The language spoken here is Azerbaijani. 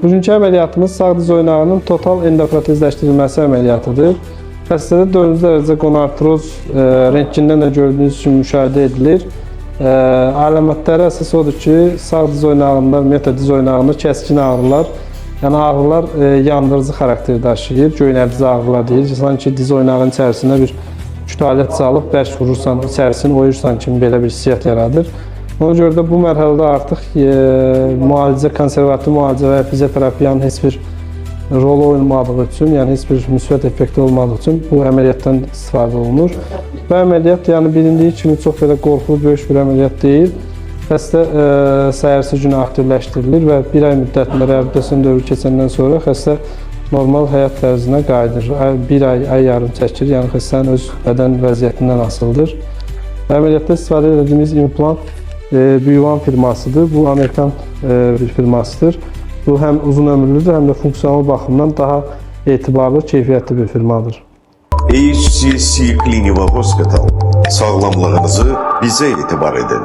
Bugünkü əməliyyatımız sağ diz oynağının total endoprotezləşdirilməsi əməliyyatıdır. Xəstədə 4-cü dərəcə qonartroz rentgendən də gördüyünüz kimi müşahidə edilir. Əlamətləri əsas odur ki, sağ diz oynağında, ümumiyyətlə diz oynağında kəskin ağrılar, yəni ağrılar yandırıcı xarakteri daşıyır, göynədici ağrılar deyil. Sanki diz oynağının içərisində bir küt alət salıb bərk vurursan, içərisini oyursan kimi belə bir hissiyat yaradır. Ona görə də bu mərhələdə artıq müalicə, konservativ müalicə və fizioterapiyanın heç bir rolu olmadığı üçün, yəni heç bir müsbət effekti olmadığı üçün bu əməliyyatdan istifadə olunur. Bu əməliyyat, yəni bilindiyi kimi çox belə qorxulu, böyük bir əməliyyat deyil. Xəstə səhərsi günü aktivləşdirilir və bir ay müddətində reabilitasyon dövrü keçəndən sonra xəstə normal həyat tərzinə qayıdır. Bir ay yarım çəkir, yəni xəstənin öz bədən vəziyyətindən asılıdır. Əməliyyatda istifadə edildiyimiz implant Büyüvan firmasıdır. Bu Amerikan bir firmasıdır. Bu həm uzun ömürlüdür, həm də funksional baxımdan daha etibarlı, keyfiyyətli bir firmadır. HCC Clinical Hospital. Sağlamlığınızı bizə etibar edin.